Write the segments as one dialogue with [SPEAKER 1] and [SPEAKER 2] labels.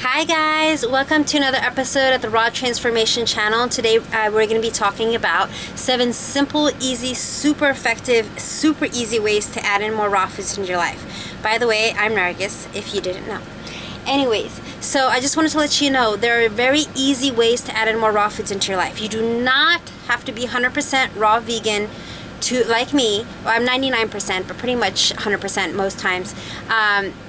[SPEAKER 1] Hi guys, welcome to another episode of the Raw Transformation channel. Today we're going to be talking about 7 simple, easy, super effective, super easy ways to add in more raw foods into your life. By the way, I'm Nargis, if you didn't know. Anyways, so I just wanted to let you know there are very easy ways to add in more raw foods into your life. You do not have to be 100% raw vegan to, like me. Well, I'm 99%, but pretty much 100% most times.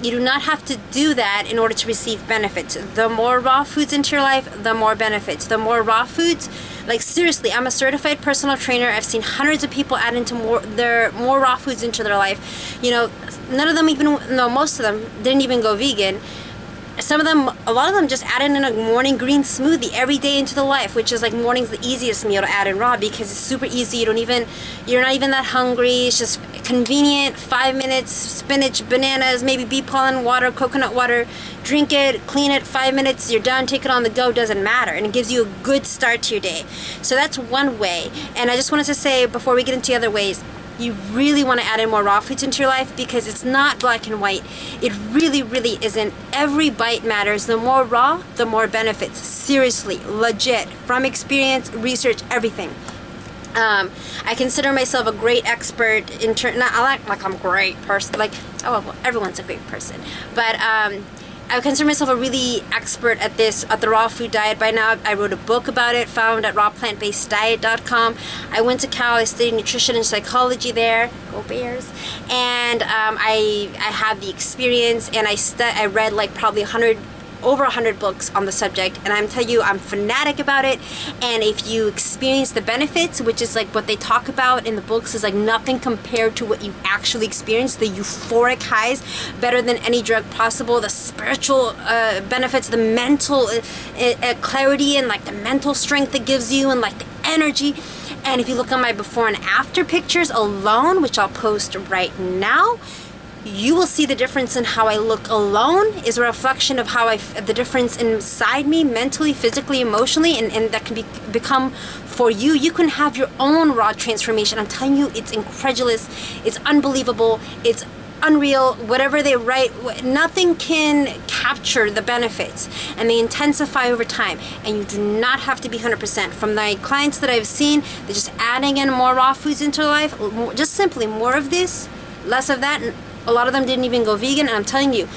[SPEAKER 1] You do not have to do that in order to receive benefits. The more raw foods into your life, the more benefits. The more raw foods, like seriously, I'm a certified personal trainer. I've seen hundreds of people add into more raw foods into their life. You know, none of them even, no, most of them didn't even go vegan. Some of them, a lot of them just add in a morning green smoothie every day into the life, which is like morning's the easiest meal to add in raw because it's super easy. You're not even that hungry. It's just convenient, 5 minutes, spinach, bananas, maybe bee pollen, water, coconut water, drink it, clean it, 5 minutes, you're done, take it on the go, doesn't matter. And it gives you a good start to your day. So that's one way. And I just wanted to say, before we get into other ways, you really want to add in more raw foods into your life because it's not black and white. It really, really isn't. Every bite matters. The more raw, the more benefits. Seriously, legit, from experience, research, everything. I consider myself a great expert in not like I'm a great person. Like, oh well, everyone's a great person, but I consider myself a really expert at the raw food diet by now. I wrote a book about it, found at rawplantbaseddiet.com. I went to Cal, I studied nutrition and psychology there. Go Bears. And I have the experience, and I read like probably over 100 books on the subject, and I'm telling you, I'm fanatic about it. And if you experience the benefits, which is like what they talk about in the books, is like nothing compared to what you actually experience. The euphoric highs, better than any drug possible. The spiritual benefits, the mental clarity, and like the mental strength it gives you, and like the energy. And if you look at my before and after pictures alone, which I'll post right now, you will see the difference in how I look alone is a reflection of how the difference inside me, mentally, physically, emotionally, and that can become for you. You can have your own raw transformation. I'm telling you, it's incredulous, it's unbelievable, it's unreal. Whatever they write, nothing can capture the benefits, and they intensify over time. And you do not have to be 100%. From my clients that I've seen, they're just adding in more raw foods into their life, just simply more of this, less of that. And a lot of them didn't even go vegan, and I'm telling you,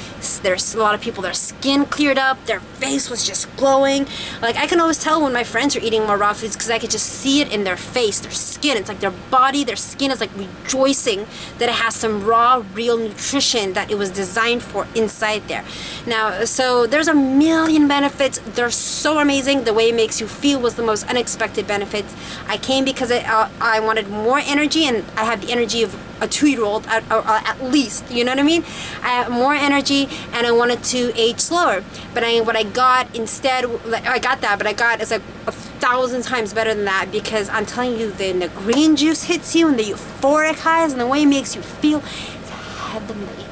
[SPEAKER 1] there's a lot of people, their skin cleared up, their face was just glowing. Like, I can always tell when my friends are eating more raw foods because I could just see it in their face, their skin. It's like their body, their skin is like rejoicing that it has some raw, real nutrition that it was designed for inside there. Now, so there's a million benefits. They're so amazing. The way it makes you feel was the most unexpected benefits. I came because I wanted more energy, and I have the energy of a 2-year-old at least, you know what I mean? I have more energy, and I wanted to age slower. But what I got instead, I got that, but I got is like 1,000 times better than that, because I'm telling you, the green juice hits you, and the euphoric highs, and the way it makes you feel, it's heavenly.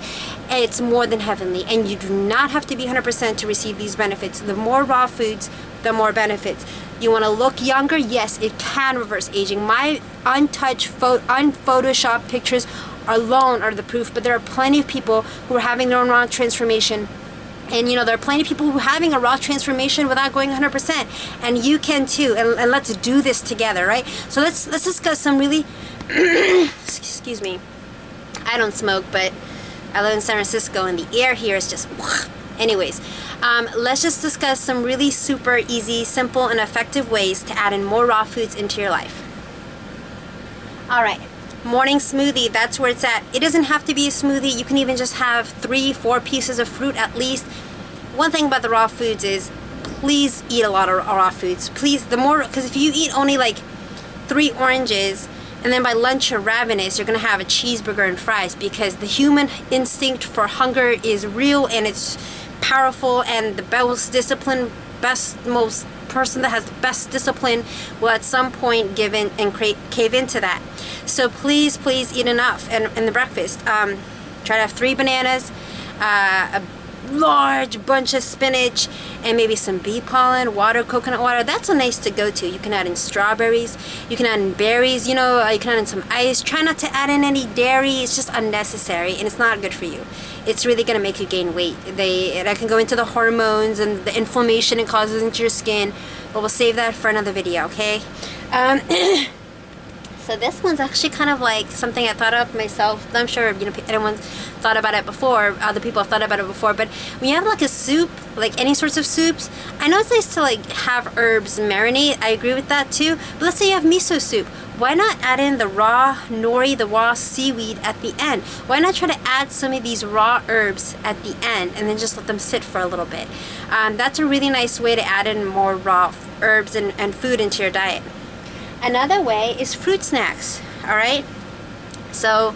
[SPEAKER 1] It's more than heavenly, and you do not have to be 100% to receive these benefits. The more raw foods, the more benefits. You want to look younger? Yes, it can reverse aging. My untouched, unphotoshopped pictures alone are the proof, but there are plenty of people who are having their own raw transformation. And you know, there are plenty of people who are having a raw transformation without going 100%, and you can too. And let's do this together, right? So let's discuss some really excuse me, I don't smoke, but I live in San Francisco, and the air here is just anyways, let's just discuss some really super easy, simple, and effective ways to add in more raw foods into your life. All right, morning smoothie, that's where it's at. It doesn't have to be a smoothie. You can even just have 3-4 pieces of fruit at least. One thing about the raw foods is, please eat a lot of raw foods. Please, because if you eat only like 3 oranges, and then by lunch you're ravenous, you're gonna have a cheeseburger and fries, because the human instinct for hunger is real, and it's powerful, and the most person that has the best discipline will at some point give in and cave into that. So please eat enough. And in the breakfast, try to have 3 bananas, a large bunch of spinach and maybe some bee pollen, water, coconut water. That's a nice to go to. You can add in strawberries, you can add in berries, you know, you can add in some ice. Try not to add in any dairy. It's just unnecessary and it's not good for you. It's really going to make you gain weight. That can go into the hormones and the inflammation it causes into your skin, but we'll save that for another video, okay? So this one's actually kind of like something I thought of myself. I'm sure, you know, anyone's thought about it before. Other people have thought about it before. But when you have like a soup, like any sorts of soups, I know it's nice to like have herbs marinate. I agree with that too. But let's say you have miso soup. Why not add in the raw nori, the raw seaweed at the end? Why not try to add some of these raw herbs at the end and then just let them sit for a little bit? That's a really nice way to add in more raw herbs and food into your diet. Another way is fruit snacks, all right? So,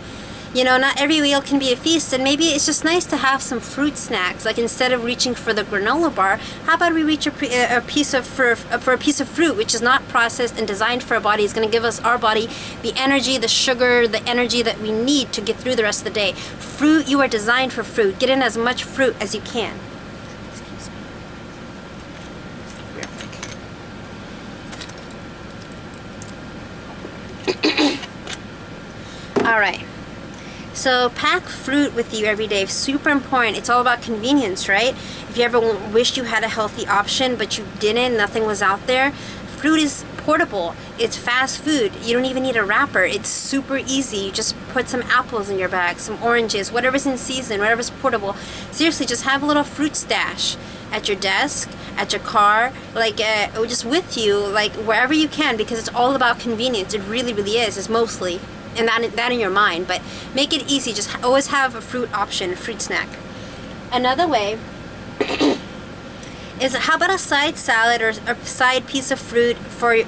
[SPEAKER 1] you know, not every meal can be a feast, and maybe it's just nice to have some fruit snacks. Like instead of reaching for the granola bar, how about we reach for a piece of fruit, which is not processed and designed for our body. It's going to give our body the energy, the sugar, the energy that we need to get through the rest of the day. Fruit, you are designed for fruit. Get in as much fruit as you can. Alright, so pack fruit with you every day. Super important. It's all about convenience, right? If you ever wished you had a healthy option but you didn't, nothing was out there, fruit is portable. It's fast food. You don't even need a wrapper. It's super easy. You just put some apples in your bag, some oranges, whatever's in season, whatever's portable. Seriously, just have a little fruit stash at your desk, at your car, like just with you, like wherever you can, because it's all about convenience. It really, really is. It's mostly. And that in your mind, but make it easy. Just always have a fruit option, fruit snack. Another way is, how about a side salad or a side piece of fruit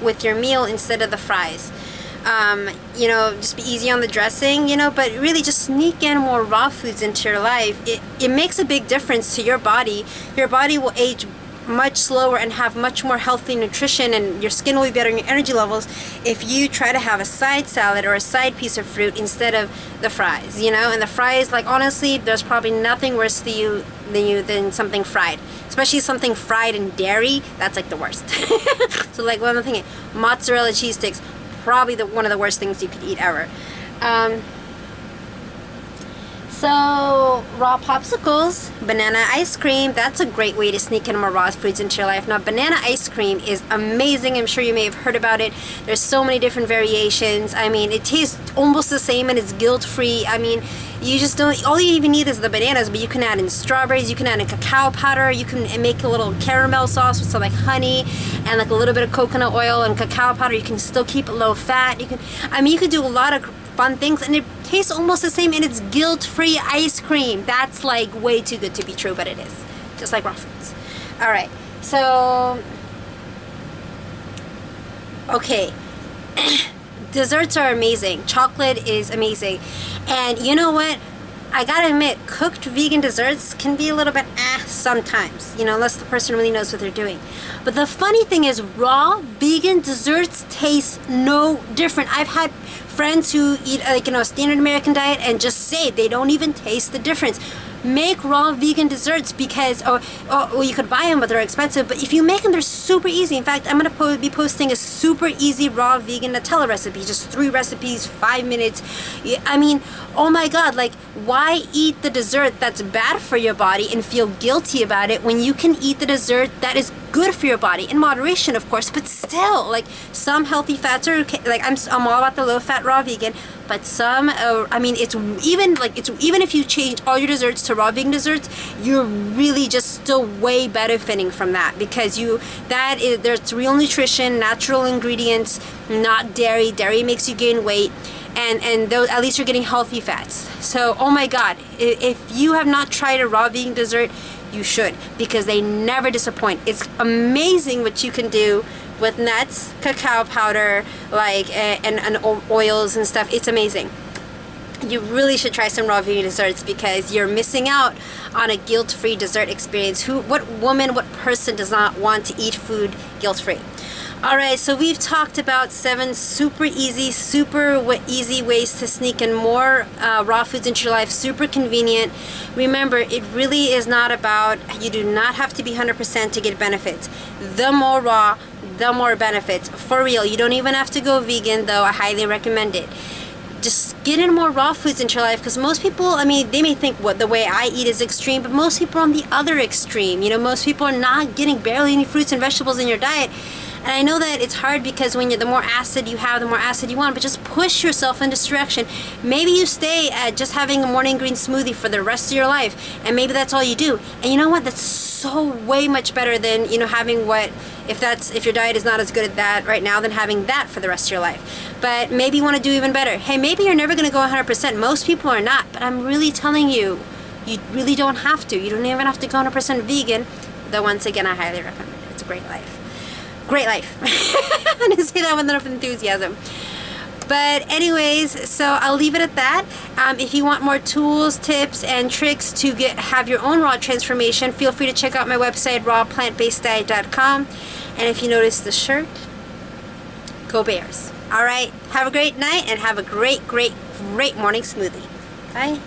[SPEAKER 1] with your meal instead of the fries? You know, just be easy on the dressing, you know, but really just sneak in more raw foods into your life. It makes a big difference to your body. Your body will age much slower and have much more healthy nutrition, and your skin will be better and your energy levels if you try to have a side salad or a side piece of fruit instead of the fries, you know. And the fries, like honestly, there's probably nothing worse than something fried, especially something fried in dairy. That's like the worst. So like what I'm thinking, mozzarella cheese sticks, probably one of the worst things you could eat ever. So raw popsicles, banana ice cream, that's a great way to sneak in more raw foods into your life. Now banana ice cream is amazing. I'm sure you may have heard about it. There's so many different variations. I mean, it tastes almost the same and it's guilt-free. I mean, you just don't, all you even need is the bananas, but you can add in strawberries, you can add in cacao powder, you can make a little caramel sauce with some like honey and like a little bit of coconut oil and cacao powder. You can still keep it low fat. You could do a lot of fun things, and it tastes almost the same, and it's guilt-free ice cream. That's like way too good to be true, but it is. Just like raw foods. Alright, so okay. Desserts are amazing. Chocolate is amazing. And you know what? I gotta admit, cooked vegan desserts can be a little bit sometimes, you know, unless the person really knows what they're doing. But the funny thing is, raw vegan desserts taste no different. I've had friends who eat like, you know, a standard American diet and just say they don't even taste the difference. Make raw vegan desserts because, or you could buy them, but they're expensive. But if you make them, they're super easy. In fact, I'm gonna be posting a super easy raw vegan Nutella recipe. Just 3 recipes, 5 minutes. I mean, oh my God, like why eat the dessert that's bad for your body and feel guilty about it when you can eat the dessert that is good for your body, in moderation of course, but still, like some healthy fats are okay. Like I'm all about the low fat raw vegan, but some I mean, it's even if you change all your desserts to raw vegan desserts, you're really just still way benefiting from that, because there's real nutrition, natural ingredients, not dairy. Dairy makes you gain weight, and those, at least you're getting healthy fats. So oh my God, if you have not tried a raw vegan dessert, you should, because they never disappoint. It's amazing what you can do with nuts, cacao powder, like and oils and stuff. It's amazing. You really should try some raw vegan desserts, because you're missing out on a guilt-free dessert experience. What woman, what person does not want to eat food guilt-free? Alright, so we've talked about 7 super easy ways to sneak in more raw foods into your life. Super convenient. Remember, it really is not about, you do not have to be 100% to get benefits. The more raw, the more benefits. For real, you don't even have to go vegan, though I highly recommend it. Just get in more raw foods into your life, because most people, I mean, they may think what the way I eat is extreme, but most people are on the other extreme. You know, most people are not getting barely any fruits and vegetables in your diet. And I know that it's hard because when the more acid you have, the more acid you want, but just push yourself in this direction. Maybe you stay at just having a morning green smoothie for the rest of your life, and maybe that's all you do. And you know what? That's so way much better than, you know, having what, if your diet is not as good at that right now, than having that for the rest of your life. But maybe you want to do even better. Hey, maybe you're never going to go 100%. Most people are not, but I'm really telling you, you really don't have to. You don't even have to go 100% vegan, though once again, I highly recommend it. It's a great life. Great life. I'm going to say that with enough enthusiasm. But anyways, so I'll leave it at that. If you want more tools, tips, and tricks to have your own raw transformation, feel free to check out my website, rawplantbaseddiet.com. And if you notice the shirt, go Bears. All right, have a great night and have a great morning smoothie. Bye.